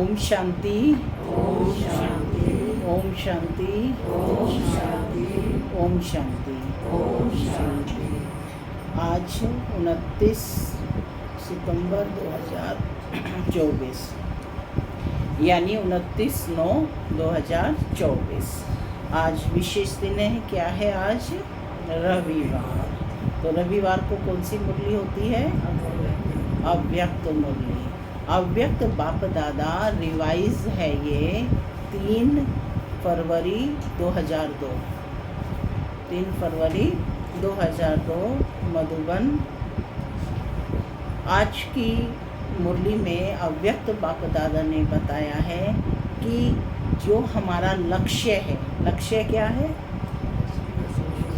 ओम शांति। ओम शांति। ओम शांति। ओम शांति। ओम शांति। ओम शांति। आज 29 सितंबर 2024 यानी 29/9/2024। आज विशेष दिन है। क्या है आज? रविवार। तो रविवार को कौन सी मुरली होती है? अव्यक्त मुरली। अव्यक्त बाप दादा रिवाइज है ये 3 फरवरी 2002। 3 फरवरी 2002 मधुबन। आज की मुरली में अव्यक्त बाप दादा ने बताया है कि जो हमारा लक्ष्य है, लक्ष्य क्या है?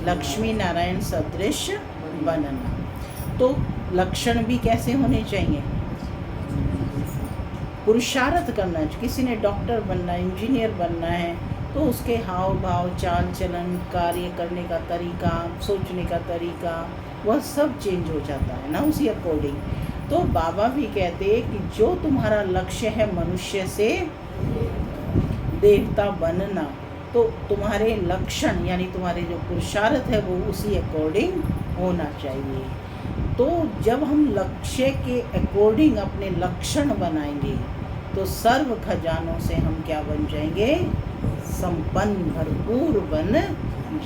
लक्ष्मी नारायण सदृश बनना। तो लक्षण भी कैसे होने चाहिए? पुरुषार्थ करना है। किसी ने डॉक्टर बनना है, इंजीनियर बनना है, तो उसके हाव भाव, चाल चलन, कार्य करने का तरीका, सोचने का तरीका, वह सब चेंज हो जाता है ना उसी अकॉर्डिंग। तो बाबा भी कहते हैं कि जो तुम्हारा लक्ष्य है मनुष्य से देवता बनना, तो तुम्हारे लक्षण यानी तुम्हारे जो पुरुषार्थ है वो उसी अकॉर्डिंग होना चाहिए। तो जब हम लक्ष्य के अकॉर्डिंग अपने लक्षण बनाएंगे तो सर्व खजानों से हम क्या बन जाएंगे? संपन्न, भरपूर बन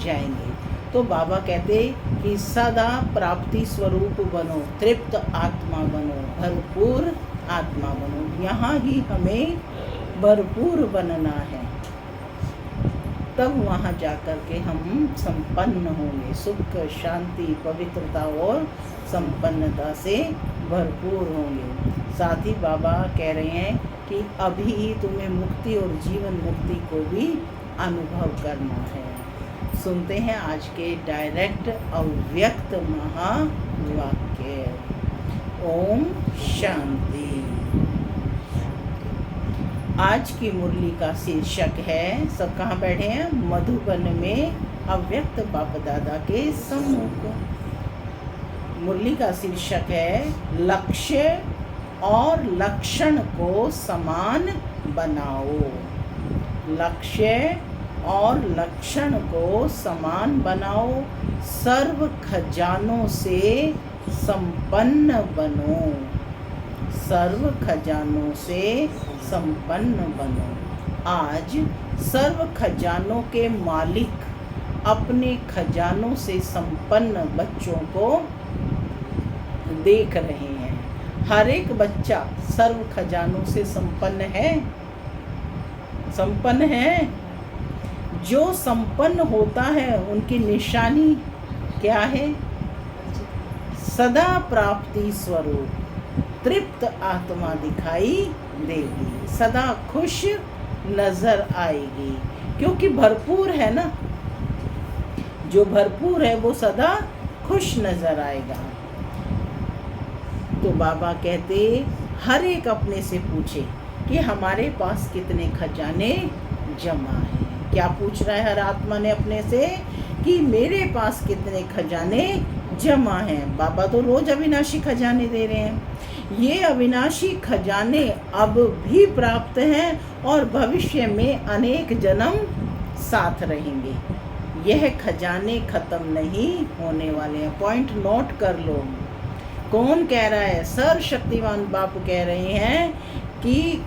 जाएंगे। तो बाबा कहते कि सदा प्राप्ति स्वरूप बनो, तृप्त आत्मा बनो, भरपूर आत्मा बनो। यहाँ ही हमें भरपूर बनना है, तब वहाँ जाकर के हम संपन्न होंगे, सुख, शांति, पवित्रता और संपन्नता से भरपूर होंगे। साथ ही बाबा कह रहे हैं कि अभी ही तुम्हें मुक्ति और जीवन मुक्ति को भी अनुभव करना है। सुनते हैं आज के डायरेक्ट अव्यक्त महावाक्य। ओम शांति। आज की मुरली का शीर्षक है, सब कहाँ बैठे हैं? मधुबन में अव्यक्त बाप दादा के सम्मुख। मुरली का शीर्षक है लक्ष्य और लक्षण को समान बनाओ। लक्ष्य और लक्षण को समान बनाओ, सर्व खजानों से संपन्न बनो। सर्व खजानों से संपन्न बनो। आज सर्व खजानों के मालिक अपने खजानों से संपन्न बच्चों को देख रहे हैं। हर एक बच्चा सर्व खजानों से संपन्न है। संपन्न है। जो संपन्न होता है उनकी निशानी क्या है? सदा प्राप्ति स्वरूप तृप्त आत्मा दिखाई देगी, सदा खुश नजर आएगी, क्योंकि भरपूर है ना। जो भरपूर है वो सदा खुश नजर आएगा। तो बाबा कहते हर एक अपने से पूछे कि हमारे पास कितने खजाने जमा हैं। क्या पूछ रहा है हर आत्मा ने अपने से? कि मेरे पास कितने खजाने जमा हैं। बाबा तो रोज अविनाशी खजाने दे रहे हैं। ये अविनाशी खजाने अब भी प्राप्त हैं और भविष्य में अनेक जन्म साथ रहेंगे। यह खजाने खत्म नहीं होने वाले हैं। पॉइंट नोट कर लो। कौन कह रहा है? सर्वशक्तिमान बाप कह रहे हैं कि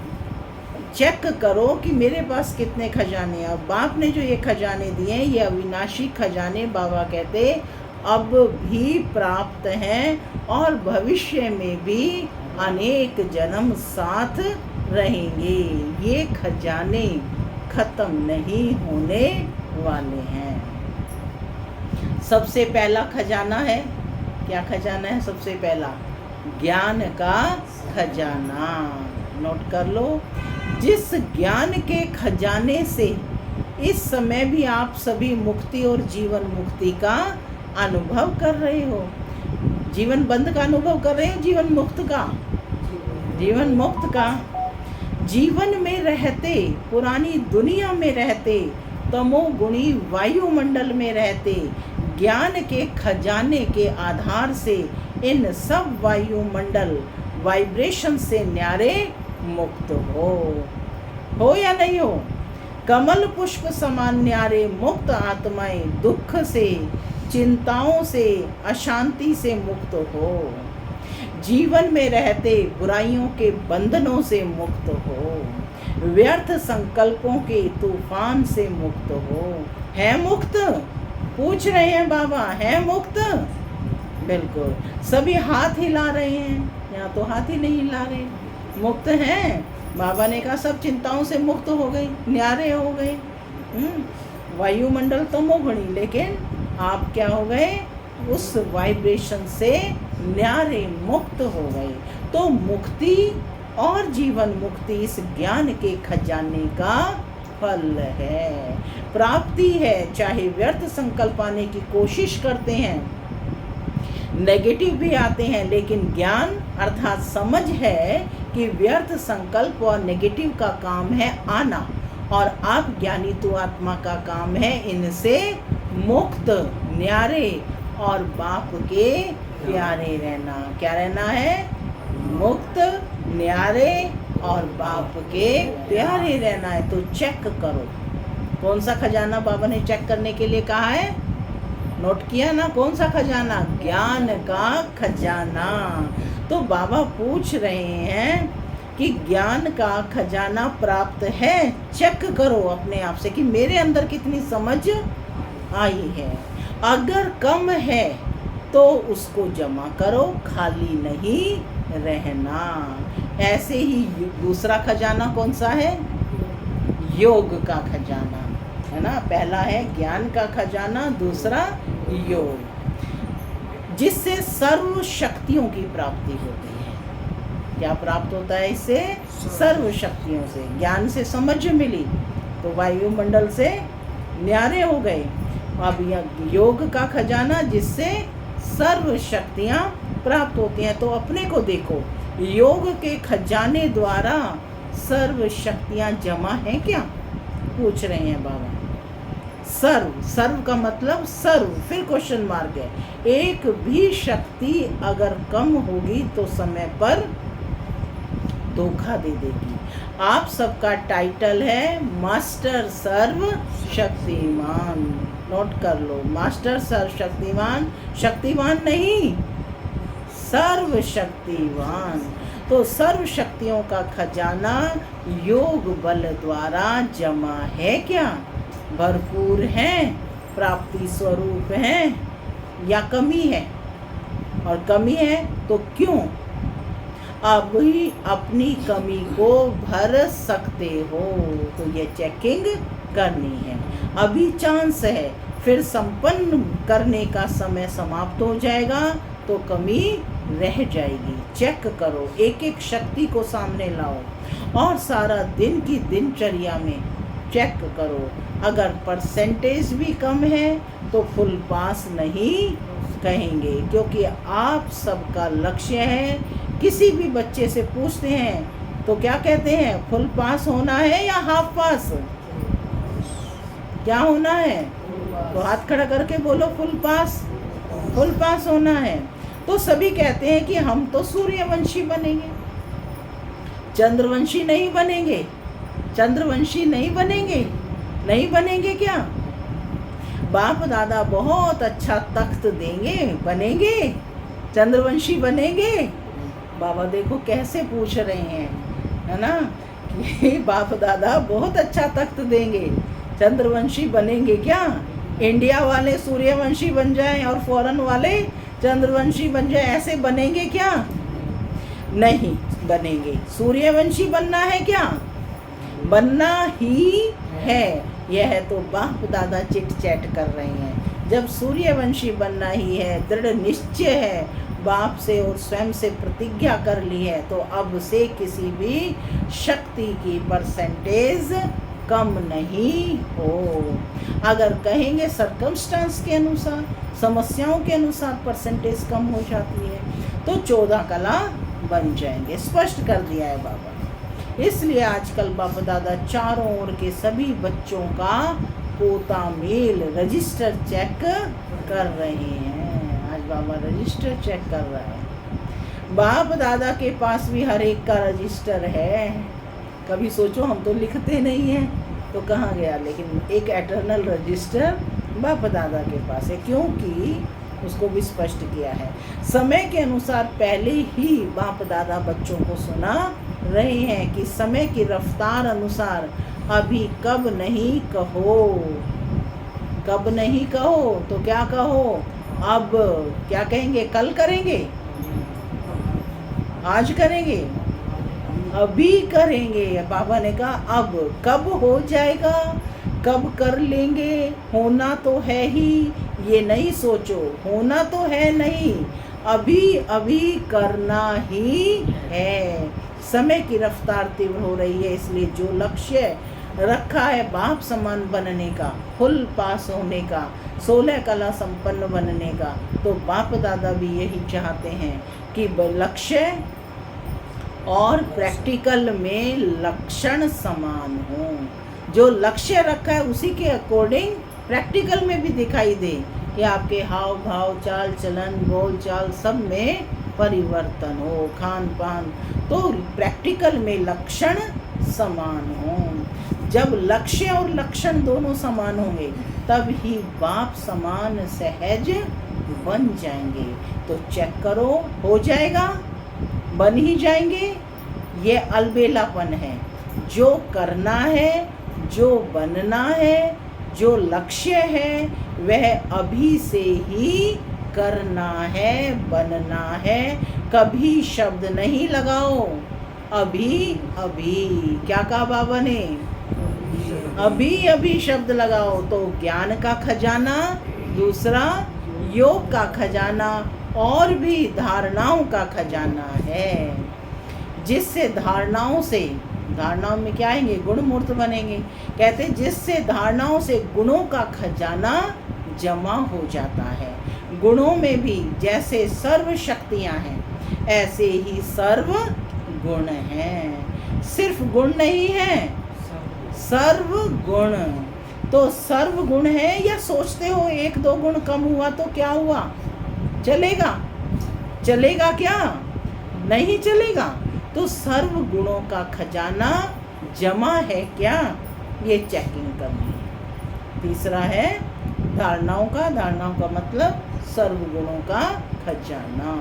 चेक करो कि मेरे पास कितने खजाने हैं। और बाप ने जो ये खजाने दिए हैं, ये अविनाशी खजाने बाबा कहते अब भी प्राप्त हैं और भविष्य में भी अनेक जन्म साथ रहेंगे। ये खजाने खत्म नहीं होने वाले हैं। सबसे पहला खजाना है, क्या खजाना है? सबसे पहला ज्ञान का खजाना। नोट कर लो। जिस ज्ञान के खजाने से इस समय भी आप सभी मुक्ति और जीवन मुक्ति का अनुभव कर रहे हो। जीवन बंद का अनुभव कर रहे हो, जीवन मुक्त का। जीवन मुक्त का। जीवन में रहते, पुरानी दुनिया में रहते, तमोगुणी वायुमंडल में रहते, ज्ञान के खजाने के आधार से इन सब वायुमंडल वाइब्रेशन से न्यारे मुक्त हो या नहीं हो। कमल पुष्प समान न्यारे मुक्त आत्माएं दुख से, चिंताओं से, अशांति से मुक्त हो। जीवन में रहते बुराइयों के बंधनों से मुक्त हो। व्यर्थ संकल्पों के तूफान से मुक्त हो। है मुक्त? पूछ रहे हैं बाबा, है मुक्त? बिल्कुल, सभी हाथ हिला रहे हैं, यहाँ तो हाथ ही नहीं हिला रहे। मुक्त हैं। बाबा ने कहा सब चिंताओं से मुक्त हो गई, न्यारे हो गए। वायुमंडल तो मोघड़ी, लेकिन आप क्या हो गए? उस वाइब्रेशन से न्यारे मुक्त हो गए। तो मुक्ति और जीवन मुक्ति इस ज्ञान के खजाने का फल है, प्राप्ति है। चाहे व्यर्थ संकल्प आने की कोशिश करते हैं, नेगेटिव भी आते हैं, लेकिन ज्ञान अर्थात समझ है कि व्यर्थ संकल्प और नेगेटिव का काम है आना, और आप ज्ञानी तो आत्मा का काम है इनसे मुक्त, न्यारे और बाप के प्यारे रहना। क्या रहना है? मुक्त, न्यारे और बाप के प्यारे रहना है। तो चेक करो, कौन सा खजाना बाबा ने चेक करने के लिए कहा है? नोट किया ना? कौन सा खजाना? ज्ञान का खजाना। तो बाबा पूछ रहे हैं कि ज्ञान का खजाना प्राप्त है, चेक करो अपने आप से कि मेरे अंदर कितनी समझ आई है। अगर कम है तो उसको जमा करो, खाली नहीं रहना। ऐसे ही दूसरा खजाना कौन सा है? योग का खजाना है ना। पहला है ज्ञान का खजाना, दूसरा योग, जिससे सर्व शक्तियों की प्राप्ति होती है। क्या प्राप्त होता है इससे? सर्व शक्तियों से। ज्ञान से समझ मिली तो वायुमंडल से न्यारे हो गए। अब यह योग का खजाना जिससे सर्व शक्तियाँ प्राप्त होती हैं। तो अपने को देखो, योग के खजाने द्वारा सर्व शक्तियाँ जमा हैं क्या? पूछ रहे हैं बाबा। सर्व, सर्व का मतलब सर्व, फिर क्वेश्चन मार्क है। एक भी शक्ति अगर कम होगी तो समय पर धोखा दे देगी। आप सबका टाइटल है मास्टर सर्व शक्तिमान। नोट कर लो, मास्टर सर्व शक्तिमान, शक्तिमान नहीं, सर्व शक्तिमान। तो सर्व शक्तियों का खजाना योग बल द्वारा जमा है क्या? भरपूर है, प्राप्ति स्वरूप है, या कमी है? और कमी है तो क्यों? अभी अपनी कमी को भर सकते हो, तो ये चेकिंग करनी है। अभी चांस है, फिर संपन्न करने का समय समाप्त हो जाएगा तो कमी रह जाएगी। चेक करो, एक एक शक्ति को सामने लाओ और सारा दिन की दिनचर्या में चेक करो। अगर परसेंटेज भी कम है तो फुल पास नहीं कहेंगे, क्योंकि आप सबका लक्ष्य है। किसी भी बच्चे से पूछते हैं तो क्या कहते हैं? फुल पास होना है या हाफ पास? क्या होना है? तो हाथ खड़ा करके बोलो, फुल पास। फुल पास होना है। तो सभी कहते हैं कि हम तो सूर्यवंशी बनेंगे, चंद्रवंशी नहीं बनेंगे। चंद्रवंशी नहीं बनेंगे, नहीं बनेंगे क्या? बाप दादा बहुत अच्छा तख्त देंगे, बनेंगे? चंद्रवंशी बनेंगे? बाबा देखो कैसे पूछ रहे हैं, है ना, कि बाप दादा बहुत अच्छा तख्त देंगे, चंद्रवंशी बनेंगे क्या? इंडिया वाले सूर्यवंशी बन जाएं और फॉरेन वाले चंद्रवंशी बन जाएं, ऐसे बनेंगे क्या? नहीं बनेंगे। सूर्यवंशी बनना है क्या? बनना ही है। यह तो बाप दादा चिट चैट कर रहे हैं। जब सूर्यवंशी बनना ही है, दृढ़ निश्चय है, बाप से और स्वयं से प्रतिज्ञा कर ली है, तो अब से किसी भी शक्ति की परसेंटेज कम नहीं हो। अगर कहेंगे सर्कमस्टांस के अनुसार, समस्याओं के अनुसार परसेंटेज कम हो जाती है, तो 14 कला बन जाएंगे। स्पष्ट कर दिया है बाबा। इसलिए आजकल बाप दादा चारों ओर के सभी बच्चों का पोता मेल रजिस्टर चेक कर रहे हैं। आज बाबा रजिस्टर चेक कर रहा है। बाप दादा के पास भी हर एक का रजिस्टर है। कभी सोचो, हम तो लिखते नहीं हैं तो कहाँ गया, लेकिन एक एटर्नल रजिस्टर बाप दादा के पास है, क्योंकि उसको भी स्पष्ट किया है। समय के अनुसार पहले ही बाप दादा बच्चों को सुना रहे हैं कि समय की रफ्तार अनुसार अभी कब नहीं कहो। कब नहीं कहो तो क्या कहो, अब क्या कहेंगे, कल करेंगे, आज करेंगे, अभी करेंगे। बाबा ने कहा अब कब हो जाएगा, कब कर लेंगे, होना तो है ही, ये नहीं सोचो, होना तो है नहीं, अभी अभी करना ही है। समय की रफ्तार तीव्र हो रही है, इसलिए जो लक्ष्य रखा है बाप समान बनने का, फुल पास होने का, 16 कला संपन्न बनने का, तो बाप दादा भी यही चाहते हैं कि लक्ष्य और प्रैक्टिकल में लक्षण समान हो। जो लक्ष्य रखा है उसी के अकॉर्डिंग प्रैक्टिकल में भी दिखाई दे कि आपके हाव भाव, चाल चलन, बोल चाल सब में परिवर्तन हो, खान पान, तो प्रैक्टिकल में लक्षण समान हो। जब लक्ष्य और लक्षण दोनों समान होंगे तब ही बाप समान सहज बन जाएंगे। तो चेक करो, हो जाएगा, बन ही जाएंगे। ये अलबेलापन है। जो करना है, जो बनना है, जो लक्ष्य है, वह अभी से ही करना है, बनना है। कभी शब्द नहीं लगाओ, अभी अभी। क्या कहा बाबा ने, अभी अभी शब्द लगाओ। तो ज्ञान का खजाना, दूसरा योग का खजाना, और भी धारणाओं का खजाना है, जिससे धारणाओं में क्या आएंगे, गुण मूर्त बनेंगे। कहते जिससे धारणाओं से गुणों का खजाना जमा हो जाता है। गुणों में भी जैसे सर्व शक्तियां हैं ऐसे ही सर्व गुण हैं। सिर्फ गुण नहीं है, सर्व गुण। तो सर्व गुण है, या सोचते हो एक दो गुण कम हुआ तो क्या हुआ, चलेगा? चलेगा क्या? नहीं चलेगा। तो सर्व गुणों का खजाना जमा है क्या, ये चेकिंग करनी है। तीसरा है धारणाओं का मतलब सर्व गुणों का खजाना।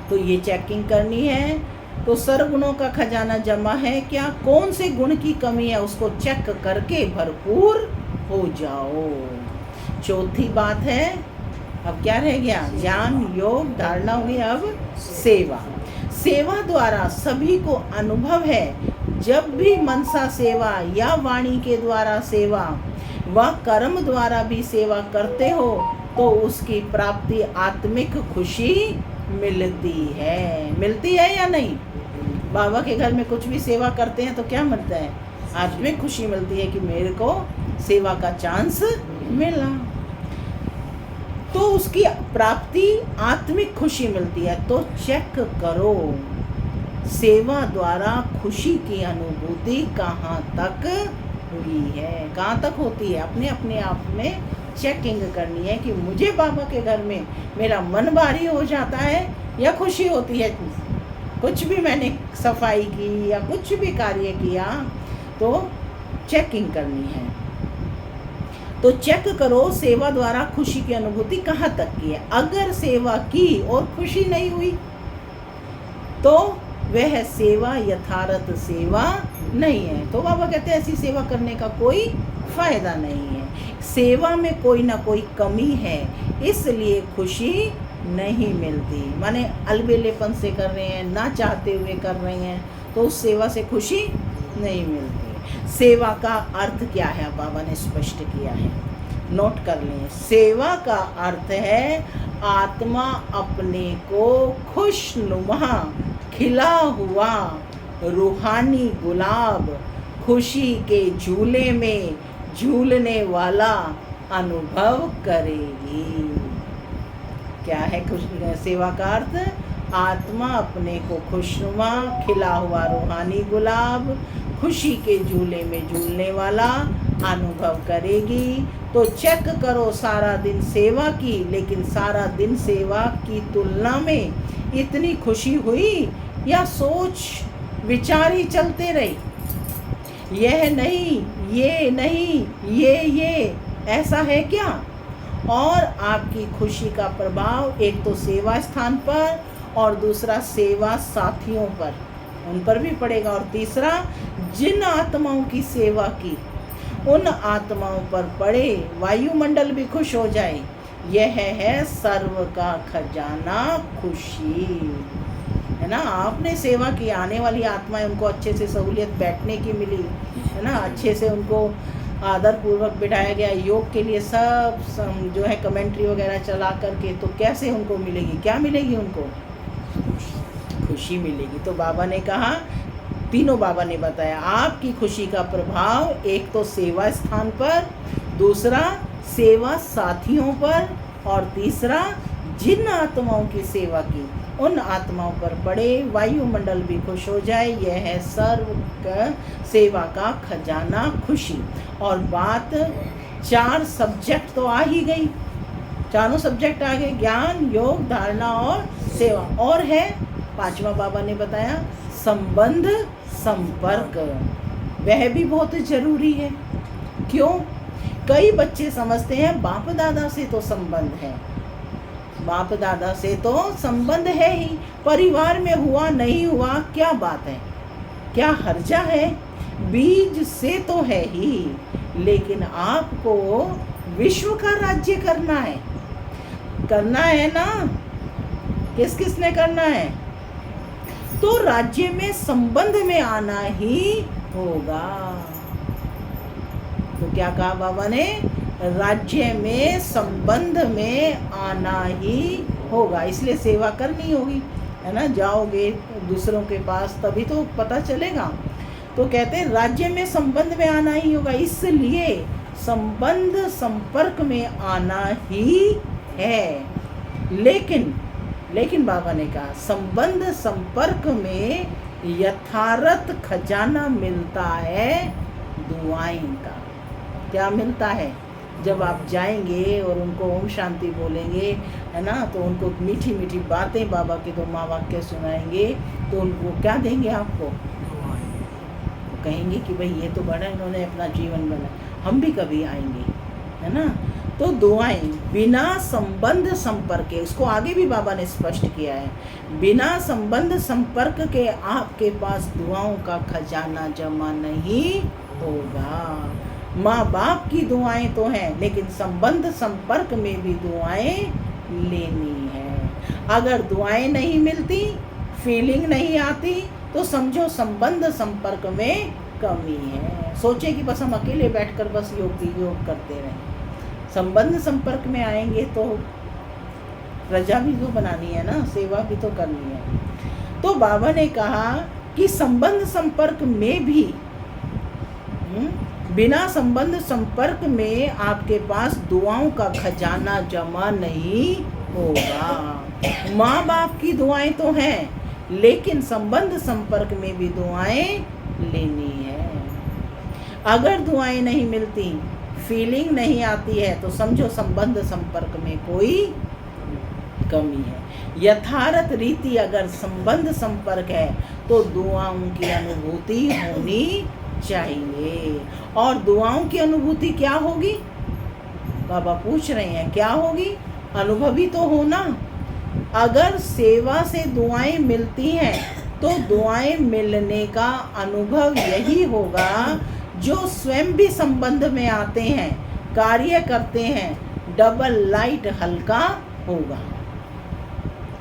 तो ये चेकिंग करनी है। तो सर्व गुणों का खजाना जमा है क्या, कौन से गुण की कमी है उसको चेक करके भरपूर हो जाओ। चौथी बात है, अब क्या रह गया, ज्ञान, योग, धारणा हो गई। अब सेवा। सेवा द्वारा सभी को अनुभव है। जब भी मनसा सेवा या वाणी के द्वारा सेवा व कर्म द्वारा भी सेवा करते हो तो उसकी प्राप्ति आत्मिक खुशी मिलती है या नहीं? बाबा के घर में कुछ भी सेवा करते हैं तो क्या मिलता है, आत्मिक खुशी मिलती है कि मेरे को सेवा का चांस मिला। तो उसकी प्राप्ति आत्मिक खुशी मिलती है। तो चेक करो सेवा द्वारा खुशी की अनुभूति कहाँ तक हुई है, कहाँ तक होती है। अपने अपने आप में चेकिंग करनी है कि मुझे बाबा के घर में मेरा मन भारी हो जाता है या खुशी होती है। कुछ भी मैंने सफाई की या कुछ भी कार्य किया तो चेकिंग करनी है। तो चेक करो सेवा द्वारा खुशी की अनुभूति कहाँ तक की है। अगर सेवा की और खुशी नहीं हुई तो वह सेवा यथार्थ सेवा नहीं है। तो बाबा कहते हैं ऐसी सेवा करने का कोई फायदा नहीं है। सेवा में कोई ना कोई कमी है, इसलिए खुशी नहीं मिलती। माने अलबेलेपन से कर रहे हैं, ना चाहते हुए कर रहे हैं, तो उस सेवा से खुशी नहीं मिलती। सेवा का अर्थ क्या है, बाबा ने स्पष्ट किया है, नोट कर लें। सेवा का अर्थ है आत्मा अपने को खुशनुमा खिला हुआ रूहानी गुलाब खुशी के झूले में झूलने वाला अनुभव करेगी। क्या है सेवा का अर्थ? आत्मा अपने को खुशनुमा खिला हुआ रूहानी गुलाब खुशी के झूले में झूलने वाला अनुभव करेगी। तो चेक करो सारा दिन सेवा की, लेकिन सारा दिन सेवा की तुलना में इतनी खुशी हुई या सोच विचार ही चलते रहे, यह नहीं, ये नहीं, ये ऐसा है क्या? और आपकी खुशी का प्रभाव एक तो सेवा स्थान पर और दूसरा सेवा साथियों पर, उन पर भी पड़ेगा। और तीसरा, जिन आत्माओं की सेवा की उन आत्माओं पर पड़े, वायुमंडल भी खुश हो जाए। यह है सर्व का खजाना खुशी, है ना। आपने सेवा की, आने वाली आत्माएं, उनको अच्छे से सहूलियत बैठने की मिली, है ना, अच्छे से उनको आदर पूर्वक बिठाया गया योग के लिए, सब जो है कमेंट्री वगैरह चला करके, तो कैसे उनको मिलेगी, क्या मिलेगी उनको? खुशी मिलेगी। तो बाबा ने कहा, तीनों बाबा ने बताया, आपकी खुशी का प्रभाव एक तो सेवा स्थान पर, दूसरा सेवा साथियों पर, और तीसरा जिन आत्माओं की सेवा की उन आत्माओं पर पड़े, वायुमंडल भी खुश हो जाए। यह है सर्व का सेवा का खजाना खुशी। और बात 4 सब्जेक्ट तो आ ही गई, चारों सब्जेक्ट आ गए, ज्ञान, योग, धारणा और सेवा। और है 5वां बाबा ने बताया, संबंध संपर्क, वह भी बहुत जरूरी है। क्यों? कई बच्चे समझते हैं बाप दादा से तो संबंध है, बाप दादा से तो संबंध है ही, परिवार में हुआ नहीं हुआ क्या बात है, क्या हर्जा है, बीज से तो है ही। लेकिन आपको विश्व का राज्य करना है ना। किस किसने करना है? तो राज्य में संबंध में आना ही होगा। तो क्या कहा बाबा ने? राज्य में संबंध में आना ही होगा, इसलिए सेवा करनी होगी, है ना। जाओगे दूसरों के पास तभी तो पता चलेगा। तो कहते हैं राज्य में संबंध में आना ही होगा, इसलिए संबंध संपर्क में आना ही है। लेकिन बाबा ने कहा, संबंध संपर्क में यथार्थ खजाना मिलता है दुआएं का। क्या मिलता है? जब आप जाएंगे और उनको ओम शांति बोलेंगे, है ना, तो उनको मीठी मीठी बातें, बाबा के 2 महावाक्य सुनाएंगे, तो उनको क्या देंगे आपको? तो कहेंगे कि भाई ये तो बड़ा इन्होंने अपना जीवन बना, हम भी कभी आएंगे, है ना। तो दुआएं बिना संबंध संपर्क के, उसको आगे भी बाबा ने स्पष्ट किया है, बिना संबंध संपर्क के आपके पास दुआओं का खजाना जमा नहीं होगा। माँ बाप की दुआएं तो हैं, लेकिन संबंध संपर्क में भी दुआएं लेनी है। अगर दुआएं नहीं मिलती, फीलिंग नहीं आती, तो समझो संबंध संपर्क में कमी है। सोचे कि बस हम अकेले बैठकर बस योग करते रहें। संबंध संपर्क में आएंगे तो प्रजा भी तो बनानी है ना, सेवा भी तो करनी है। तो बाबा ने कहा कि संबंध संपर्क में भी, बिना संबंध संपर्क में आपके पास दुआओं का खजाना जमा नहीं होगा। माँ बाप की दुआएं तो हैं, लेकिन संबंध संपर्क में भी दुआएं लेनी है। अगर दुआएं नहीं मिलती, फीलिंग नहीं आती है, तो समझो संबंध संपर्क में कोई कमी है। यथार्थ रीति अगर संबंध संपर्क है तो दुआओं की अनुभूति होनी चाहिए। और दुआओं की अनुभूति क्या होगी? बाबा पूछ रहे हैं, क्या होगी? अनुभवी तो होना। अगर सेवा से दुआएं मिलती हैं तो दुआएं मिलने का अनुभव यही होगा, जो स्वयं भी संबंध में आते हैं, कार्य करते हैं, डबल लाइट हल्का होगा।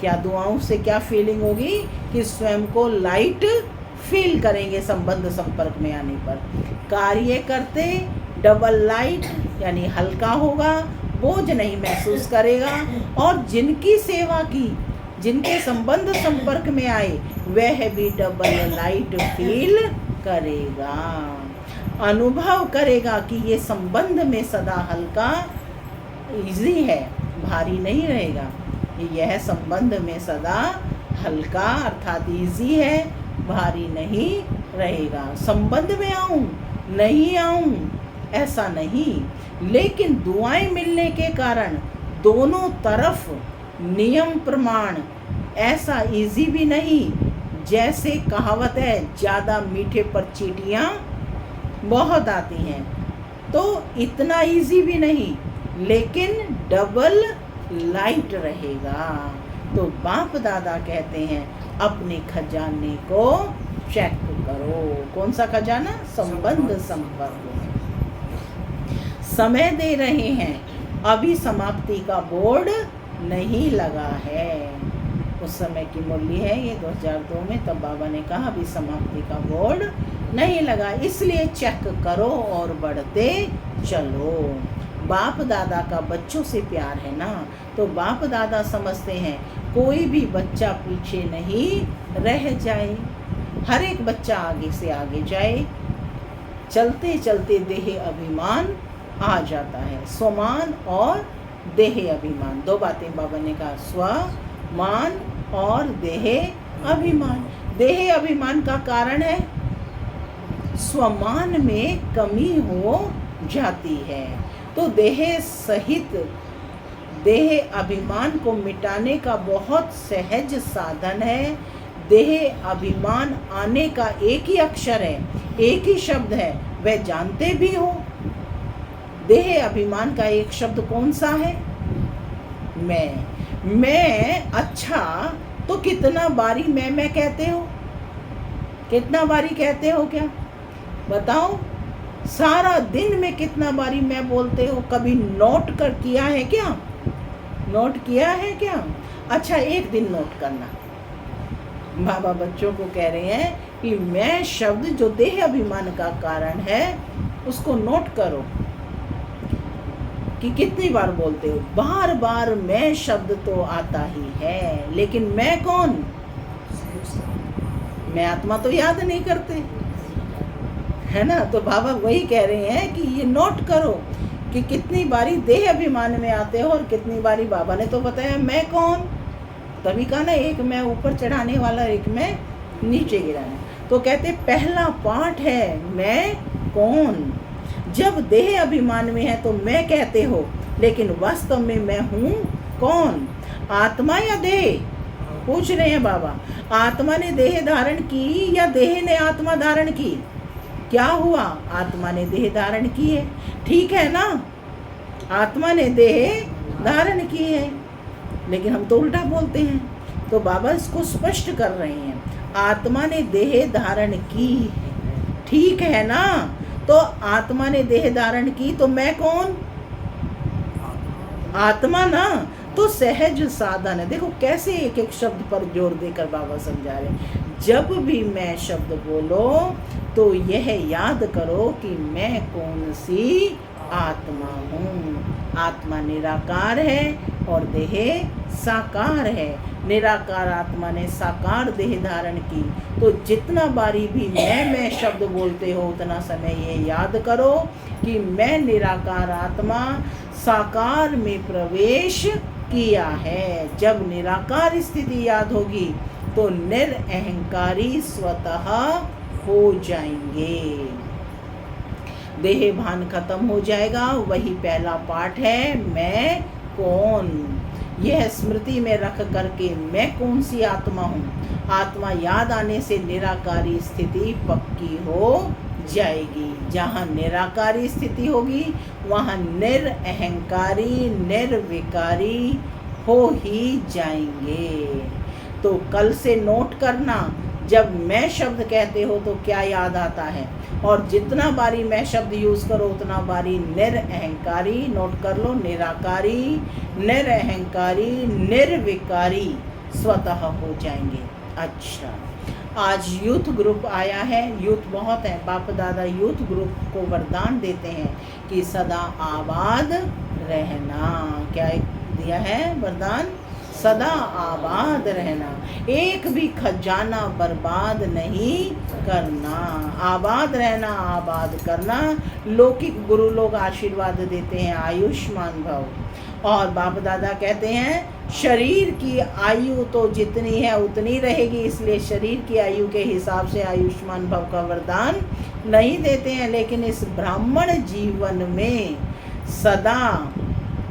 क्या दुआओं से क्या फीलिंग होगी? कि स्वयं को लाइट फील करेंगे संबंध संपर्क में आने पर। कार्य करते डबल लाइट यानी हल्का होगा, बोझ नहीं महसूस करेगा। और जिनकी सेवा की, जिनके संबंध संपर्क में आए, वह भी डबल लाइट फील करेगा, अनुभव करेगा कि ये संबंध में सदा हल्का, इजी है, भारी नहीं रहेगा। यह संबंध में सदा हल्का अर्थात इजी है, भारी नहीं रहेगा। संबंध में आऊं, नहीं आऊं, ऐसा नहीं। लेकिन दुआएं मिलने के कारण दोनों तरफ नियम प्रमाण ऐसा इजी भी नहीं, जैसे कहावत है ज़्यादा मीठे पर चींटियाँ बहुत आती हैं, तो इतना इजी भी नहीं, लेकिन डबल लाइट रहेगा। तो बाप दादा कहते हैं अपने खजाने को चेक करो। कौन सा खजाना? संबंध संपर्क। समय दे रहे हैं, अभी समाप्ति का बोर्ड नहीं लगा है। उस समय की मुरली है ये 2002 में, तब बाबा ने कहा अभी समाप्ति का बोर्ड नहीं लगा, इसलिए चेक करो और बढ़ते चलो। बाप दादा का बच्चों से प्यार है ना, तो बाप दादा समझते हैं कोई भी बच्चा पीछे नहीं रह जाए, हर एक बच्चा आगे से आगे जाए। चलते चलते देह अभिमान आ जाता है, स्वमान और देह अभिमान, दो बातें बाबा ने कहा, स्वमान और देह अभिमान। देह अभिमान का कारण है स्वमान में कमी हो जाती है। तो देह सहित देह अभिमान को मिटाने का बहुत सहज साधन है। देह अभिमान आने का एक ही अक्षर है, एक ही शब्द है, वह जानते भी हो। देह अभिमान का एक शब्द कौन सा है? मैं अच्छा, तो कितना बारी मैं कहते हो? कितना बारी कहते हो क्या बताओ? सारा दिन में कितना बारी मैं बोलते हो? कभी नोट कर किया है क्या? नोट किया है क्या? अच्छा, एक दिन नोट करना। बाबा बच्चों को कह रहे हैं कि मैं शब्द जो देह अभिमान का कारण है उसको नोट करो कि कितनी बार बोलते हो। बार बार मैं शब्द तो आता ही है, लेकिन मैं कौन? मैं आत्मा तो याद नहीं करते, है ना। तो बाबा वही कह रहे हैं कि ये नोट करो कि कितनी बारी देह अभिमान में आते हो और कितनी बारी बाबा ने तो बताया मैं कौन। तभी कहा ना, एक मैं ऊपर चढ़ाने वाला, एक मैं नीचे गिराने। तो कहते पहला पाठ है मैं कौन। जब देह अभिमान में है तो मैं कहते हो, लेकिन वास्तव में मैं हूँ कौन? आत्मा या देह? पूछ रहे हैं बाबा। आत्मा ने देह धारण की या देह ने आत्मा धारण की? क्या हुआ? आत्मा ने देह धारण की है, ठीक है ना। आत्मा ने देह धारण की है, लेकिन हम तो उल्टा बोलते हैं। तो बाबा इसको स्पष्ट कर रहे हैं, आत्मा ने देह धारण की, ठीक है ना। तो आत्मा ने देह धारण की, तो मैं कौन? आत्मा ना। तो सहज साधन है। देखो कैसे एक एक शब्द पर जोर देकर बाबा समझा रहे। जब भी मैं शब्द बोलो तो यह याद करो कि मैं कौन सी आत्मा हूँ। आत्मा निराकार है और देह साकार है। निराकार आत्मा ने साकार देह धारण की। तो जितना बारी भी मैं शब्द बोलते हो, उतना समय ये याद करो कि मैं निराकार आत्मा साकार में प्रवेश किया है। जब निराकार स्थिति याद होगी तो निरअहंकारी स्वतः हो जाएंगे, देह भान खत्म हो जाएगा। वही पहला पाठ है मैं कौन। यह स्मृति में रख करके मैं कौन सी आत्मा हूँ, आत्मा याद आने से निराकारी स्थिति पक्की हो जाएगी। जहाँ निराकारी स्थिति होगी वहाँ निरअहंकारी निर्विकारी हो ही जाएंगे। तो कल से नोट करना, जब मैं शब्द कहते हो तो क्या याद आता है, और जितना बारी मैं शब्द यूज़ करो उतना बारी निरअहंकारी, नोट कर लो, निराकारी निरअहंकारी निर्विकारी स्वतः हो जाएंगे। अच्छा, आज यूथ ग्रुप आया है, यूथ बहुत है। बाप दादा यूथ ग्रुप को वरदान देते हैं कि सदा आबाद रहना। क्या दिया है वरदान? सदा आबाद रहना, एक भी खजाना बर्बाद नहीं करना। आबाद रहना, आबाद करना। लौकिक गुरु लोग आशीर्वाद देते हैं आयुष्मान भव, और बाप दादा कहते हैं शरीर की आयु तो जितनी है उतनी रहेगी, इसलिए शरीर की आयु के हिसाब से आयुष्मान भव का वरदान नहीं देते हैं। लेकिन इस ब्राह्मण जीवन में सदा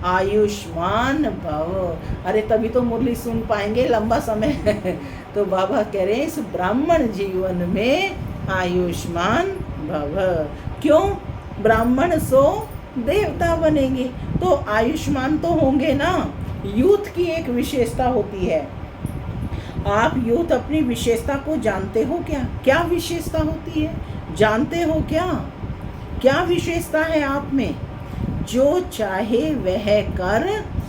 आयुष्मान भव। अरे तभी तो मुरली सुन पाएंगे लंबा समय। तो बाबा कह रहे हैं इस ब्राह्मण जीवन में आयुष्मान भव। क्यों? ब्राह्मण सो देवता बनेंगे, तो आयुष्मान तो होंगे ना। यूथ की एक विशेषता होती है, आप यूथ अपनी विशेषता को जानते हो क्या? क्या विशेषता होती है, जानते हो क्या? क्या विशेषता है आप में? जो चाहे वह कर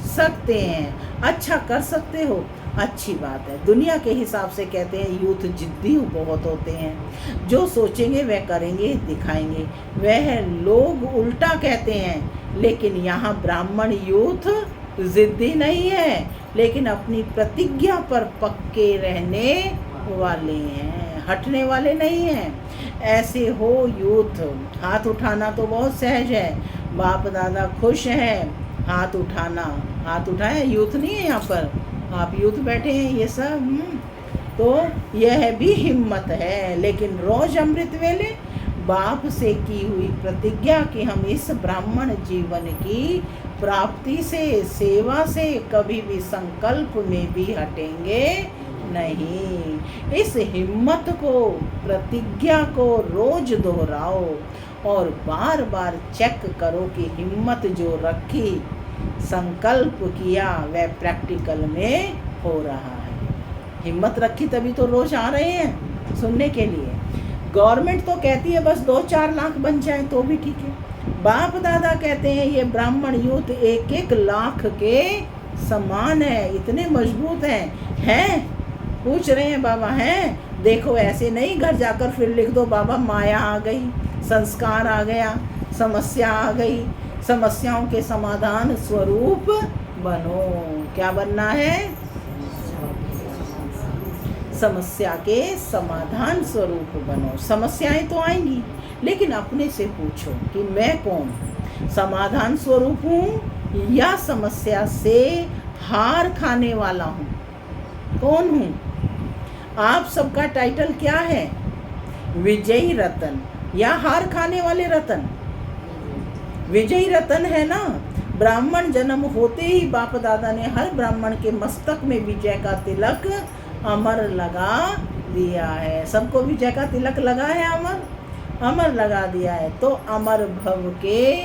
सकते हैं। अच्छा कर सकते हो, अच्छी बात है। दुनिया के हिसाब से कहते हैं यूथ जिद्दी बहुत होते हैं, जो सोचेंगे वह करेंगे, दिखाएंगे। वह लोग उल्टा कहते हैं, लेकिन यहाँ ब्राह्मण यूथ जिद्दी नहीं है, लेकिन अपनी प्रतिज्ञा पर पक्के रहने वाले हैं, हटने वाले नहीं हैं। ऐसे हो यूथ। हाथ उठाना तो बहुत सहज है, बाप दादा खुश हैं, हाथ उठाना। हाथ उठाए, यूथ नहीं है यहाँ पर, आप यूथ बैठे हैं ये सब। तो यह भी हिम्मत है। लेकिन रोज अमृत वेले बाप से की हुई प्रतिज्ञा कि हम इस ब्राह्मण जीवन की प्राप्ति से, सेवा से कभी भी संकल्प में भी हटेंगे नहीं। इस हिम्मत को, प्रतिज्ञा को रोज दोहराओ और बार बार चेक करो कि हिम्मत जो रखी, संकल्प किया, वह प्रैक्टिकल में हो रहा है। हिम्मत रखी तभी तो रोज आ रहे हैं सुनने के लिए। गवर्नमेंट तो कहती है बस 2-4 लाख बन जाए तो भी ठीक है। बाप दादा कहते हैं ये ब्राह्मण यूथ 1-1 लाख के समान है, इतने मजबूत हैं। पूछ रहे हैं बाबा हैं? देखो ऐसे नहीं घर जाकर फिर लिख दो बाबा माया आ गई, संस्कार आ गया, समस्या आ गई। समस्याओं के समाधान स्वरूप बनो। क्या बनना है? समस्या के समाधान स्वरूप बनो। समस्याएं तो आएंगी, लेकिन अपने से पूछो कि मैं कौन? समाधान स्वरूप हूँ या समस्या से हार खाने वाला हूँ? कौन हूँ? आप सबका टाइटल क्या है? विजयी रतन या हार खाने वाले रतन? विजयी रतन है ना। ब्राह्मण जन्म होते ही बाप दादा ने हर ब्राह्मण के मस्तक में विजय का तिलक अमर लगा दिया है। सबको विजय का तिलक लगा है, अमर लगा दिया है। तो अमर भव के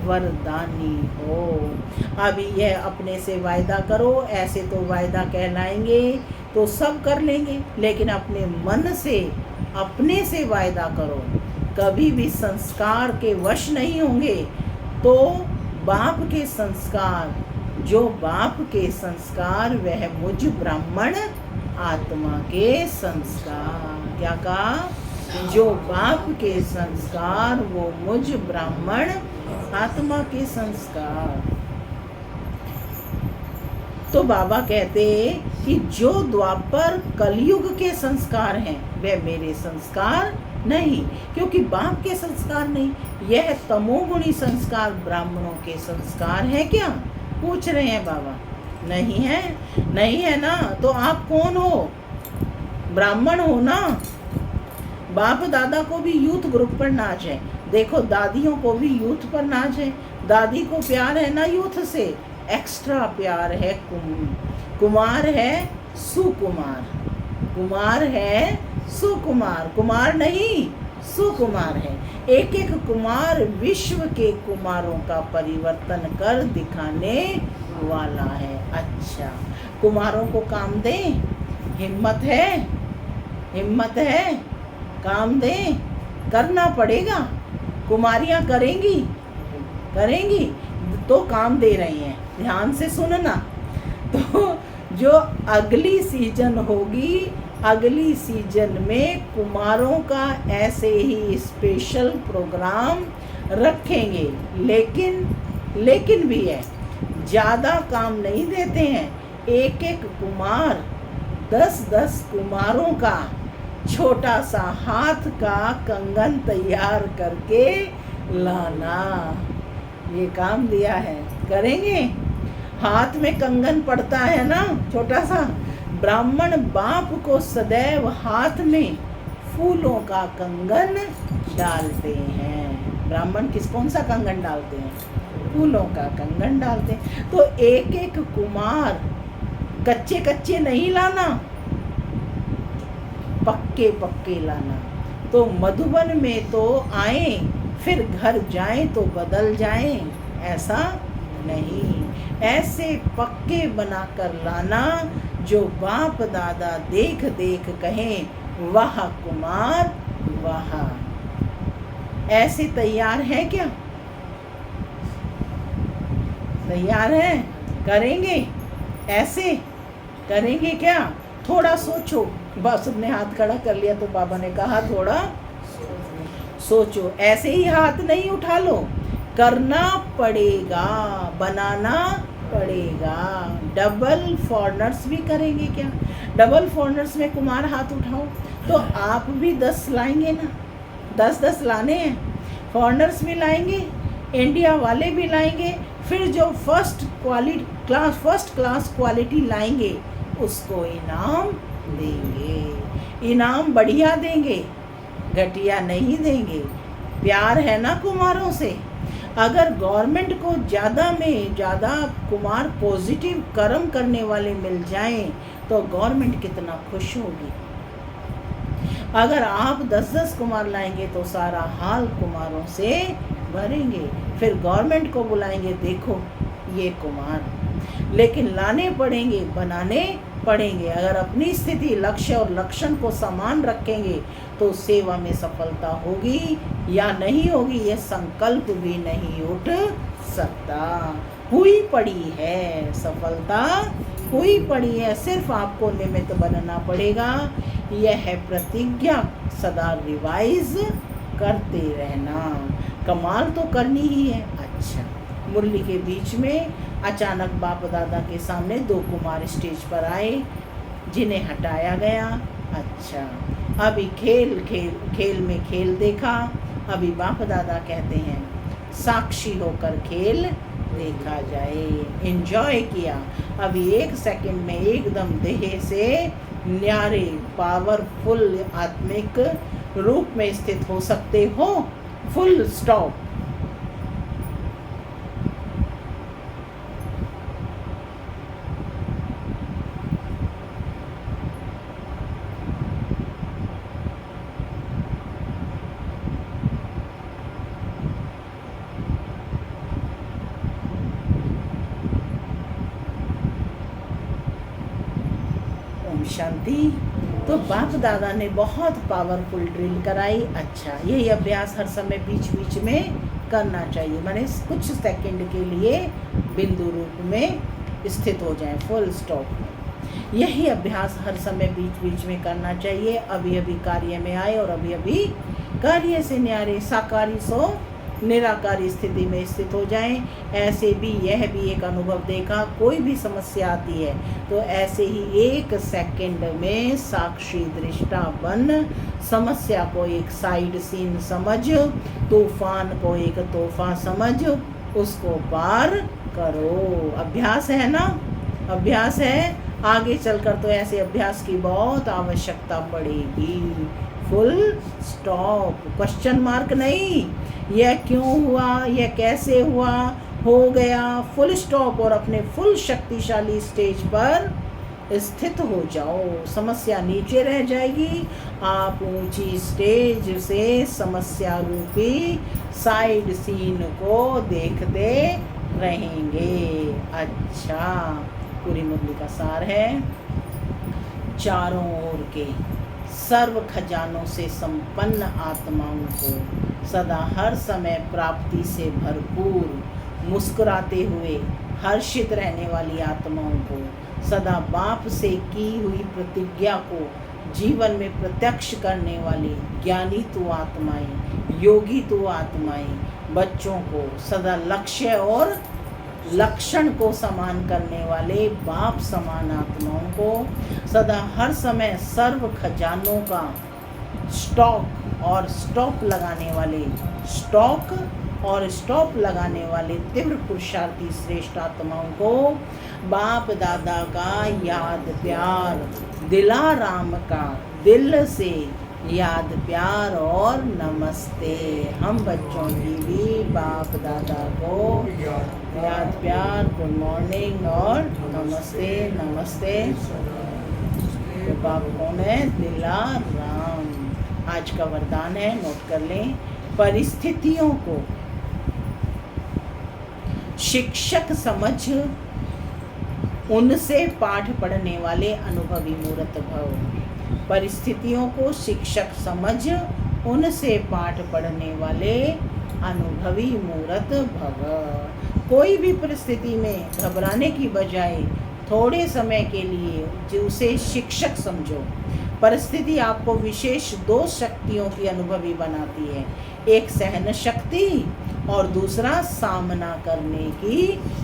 वरदानी हो। अभी यह अपने से वायदा करो। ऐसे तो वायदा कहलाएंगे तो सब कर लेंगे, लेकिन अपने मन से, अपने से वायदा करो। कभी भी संस्कार के वश नहीं होंगे तो बाप के संस्कार, जो बाप के संस्कार वह मुझ ब्राह्मण आत्मा के संस्कार। क्या कहा? जो बाप के संस्कार वो मुझ ब्राह्मण आत्मा के संस्कार। तो बाबा कहते कि जो द्वापर कलयुग के संस्कार हैं वे मेरे संस्कार नहीं, क्योंकि बाप के संस्कार नहीं। यह तमोगुणी संस्कार ब्राह्मणों के संस्कार है क्या? पूछ रहे हैं बाबा। नहीं है, नहीं है ना। तो आप कौन हो? ब्राह्मण हो ना। बाप दादा को भी यूथ ग्रुप पर नाच है, देखो दादियों को भी यूथ पर नाच है। दादी को प्यार है ना यूथ से, एक्स्ट्रा प्यार है। कुमार है सुकुमार, कुमार है सुकुमार, कुमार नहीं सुकुमार है। एक एक कुमार विश्व के कुमारों का परिवर्तन कर दिखाने वाला है। अच्छा, कुमारों को काम दें? हिम्मत है? हिम्मत है? काम दें? करना पड़ेगा। कुमारियां करेंगी, करेंगी तो काम दे रही हैं। ध्यान से सुनना। तो जो अगली सीजन होगी, अगली सीजन में कुमारों का ऐसे ही स्पेशल प्रोग्राम रखेंगे। लेकिन भी है, ज़्यादा काम नहीं देते हैं। एक एक कुमार 10-10 कुमारों का छोटा सा हाथ का कंगन तैयार करके लाना, ये काम दिया है। करेंगे? हाथ में कंगन पड़ता है ना छोटा सा। ब्राह्मण बाप को सदैव हाथ में फूलों का कंगन डालते हैं। ब्राह्मण कौन सा कंगन डालते हैं? फूलों का कंगन डालते हैं। तो एक एक कुमार कच्चे कच्चे नहीं लाना, पक्के पक्के लाना। तो मधुबन में तो आए, फिर घर जाएं तो बदल जाएं, ऐसा नहीं। ऐसे पक्के बनाकर लाना जो बाप दादा देख देख कहें वाह कुमार वाह। ऐसे तैयार है क्या? तैयार है? करेंगे? ऐसे करेंगे क्या? थोड़ा सोचो। बस सबने हाथ खड़ा कर लिया तो बाबा ने कहा थोड़ा सोचो। ऐसे ही हाथ नहीं उठा लो, करना पड़ेगा, बनाना पड़ेगा। डबल फॉरनर्स भी करेंगे क्या? डबल फॉरनर्स में कुमार हाथ उठाओ तो आप भी 10 लाएंगे ना, 10-10 लाने हैं। फॉरनर्स भी लाएंगे, इंडिया वाले भी लाएंगे। फिर जो फर्स्ट क्लास क्वालिटी लाएंगे उसको इनाम देंगे। इनाम बढ़िया देंगे, घटिया नहीं देंगे। प्यार है ना कुमारों से। अगर गवर्नमेंट को ज़्यादा में ज़्यादा कुमार पॉजिटिव कर्म करने वाले मिल जाएं तो गवर्नमेंट कितना खुश होगी। अगर आप 10-10 कुमार लाएंगे तो सारा हाल कुमारों से भरेंगे। फिर गवर्नमेंट को बुलाएंगे, देखो ये कुमार। लेकिन लाने पड़ेंगे, बनाने पड़ेंगे। अगर अपनी स्थिति, लक्ष्य और लक्षण को समान रखेंगे तो सेवा में सफलता होगी या नहीं होगी, ये संकल्प भी नहीं उठ सकता। हुई पड़ी है सफलता, हुई पड़ी है। सिर्फ आपको निमित्त बनना पड़ेगा। यह है प्रतिज्ञा, सदा रिवाइज करते रहना। कमाल तो करनी ही है। अच्छा, मुरली के बीच में अचानक बाप दादा के सामने 2 कुमार स्टेज पर आए जिन्हें हटाया गया। अच्छा, अभी खेल में खेल देखा। अभी बाप दादा कहते हैं साक्षी होकर खेल देखा जाए। एंजॉय किया। अभी 1 सेकंड में एकदम देह से न्यारे पावरफुल आत्मिक रूप में स्थित हो सकते हो। Full stop. शांति। तो बाप दादा ने बहुत पावरफुल ड्रिल कराई। अच्छा, यही अभ्यास हर समय बीच बीच में करना चाहिए। माने कुछ सेकंड के लिए बिंदु रूप में स्थित हो जाए, फुल स्टॉप। यही अभ्यास हर समय बीच बीच में करना चाहिए। अभी अभी कार्य में आए और अभी अभी कार्य से न्यारे साकारी सो निराकारी स्थिति में स्थित हो जाएं। ऐसे भी यह भी एक अनुभव देखा, कोई भी समस्या आती है तो ऐसे ही 1 सेकंड में साक्षी दृष्टा बन समस्या को एक साइड सीन समझ, तूफान को एक तोहफा समझ, उसको पार करो। अभ्यास है ना, अभ्यास है। आगे चलकर तो ऐसे अभ्यास की बहुत आवश्यकता पड़ेगी। फुल स्टॉप, क्वेश्चन मार्क नहीं। यह क्यों हुआ, यह कैसे हुआ, हो गया, फुल स्टॉप। और अपने फुल शक्तिशाली स्टेज पर स्थित हो जाओ। समस्या नीचे रह जाएगी, आप ऊंची स्टेज से समस्या रूपी साइड सीन को देखते रहेंगे। अच्छा, पूरी मुरली का सार है, चारों ओर के सर्व खजानों से संपन्न आत्माओं को सदा हर समय प्राप्ति से भरपूर, मुस्कुराते हुए हर्षित रहने वाली आत्माओं को, सदा बाप से की हुई प्रतिज्ञा को जीवन में प्रत्यक्ष करने वाली ज्ञानी तु आत्माएं, योगी तु आत्माएं, बच्चों को सदा लक्ष्य और लक्षण को समान करने वाले बाप समान आत्माओं को, सदा हर समय सर्व खजानों का स्टॉक और स्टॉप लगाने वाले तीव्र पुरुषार्थी श्रेष्ठ आत्माओं को बाप दादा का याद प्यार, दिलाराम का दिल से याद प्यार और नमस्ते। हम बच्चों की भी बाप दादा को याद प्यार, गुड मॉर्निंग और नमस्ते नमस्ते। तो बाप कौन है? दिलाराम। आज का वरदान है, नोट कर लें। परिस्थितियों को शिक्षक समझ उनसे पाठ पढ़ने वाले अनुभवी मूर्त भव। परिस्थितियों को शिक्षक समझ उनसे पाठ पढ़ने वाले अनुभवी मूर्त भव। कोई भी परिस्थिति में घबराने की बजाय थोड़े समय के लिए उसे शिक्षक समझो। परिस्थिति आपको विशेष 2 शक्तियों की अनुभवी बनाती है, एक सहन शक्ति और दूसरा सामना करने की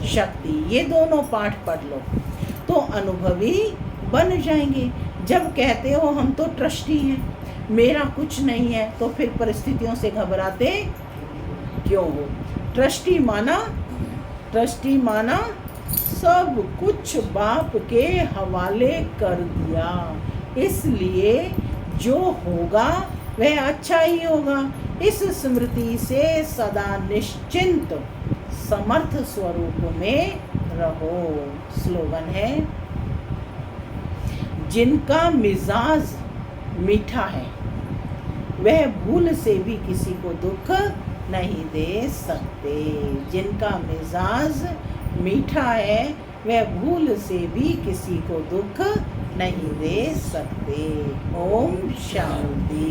शक्ति। ये दोनों पाठ पढ़ लो तो अनुभवी बन जाएंगे। जब कहते हो हम तो ट्रस्टी हैं, मेरा कुछ नहीं है, तो फिर परिस्थितियों से घबराते क्यों हो? ट्रस्टी माना सब कुछ बाप के हवाले कर दिया, इसलिए जो होगा वह अच्छा ही होगा। इस स्मृति से सदा निश्चिंत समर्थ स्वरूप में रहो। स्लोगन है, जिनका मिजाज मीठा है वह भूल से भी किसी को दुख नहीं दे सकते। जिनका मिजाज मीठा है वह भूल से भी किसी को दुख नहीं दे सकते। ओम शांति।